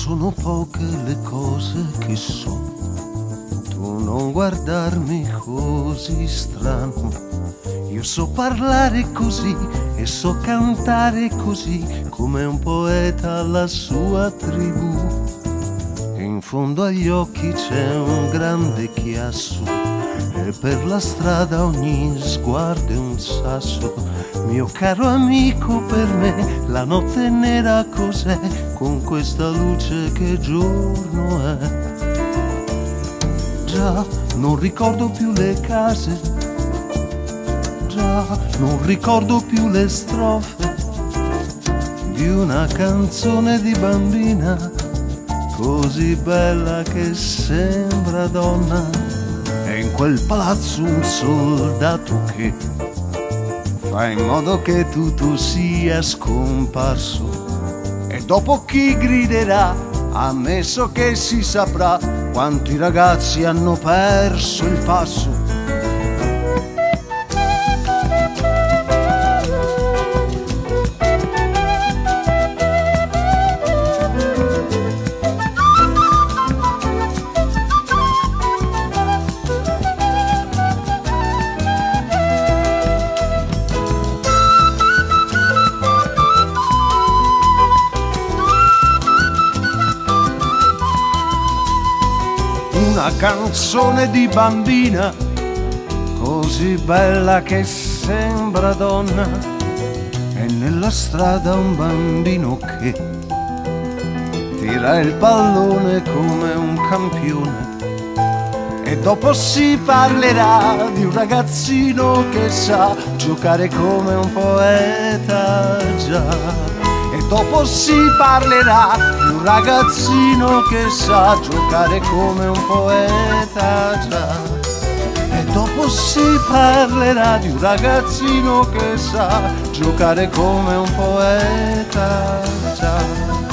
Sono poche le cose che so, tu non guardarmi così strano. Io so parlare così e so cantare così, come un poeta alla sua tribù. E in fondo agli occhi c'è un grande chiasso, e per la strada ogni sguardo è un sasso. Mio caro amico, per me la notte nera cos'è, con questa luce che giorno è. Già non ricordo più le case, già non ricordo più le strofe di una canzone di bambina, così bella che sembra donna. E in quel palazzo un soldato che fa in modo che tutto sia scomparso. E dopo chi griderà, ammesso che si saprà, quanti ragazzi hanno perso il passo. Una canzone di bambina, così bella che sembra donna. E nella strada un bambino che tira il pallone come un campione. E dopo si parlerà di un ragazzino che sa giocare come un poeta, già. E dopo si parlerà di un ragazzino che sa giocare come un poeta, già. E dopo si parlerà di un ragazzino che sa giocare come un poeta, già.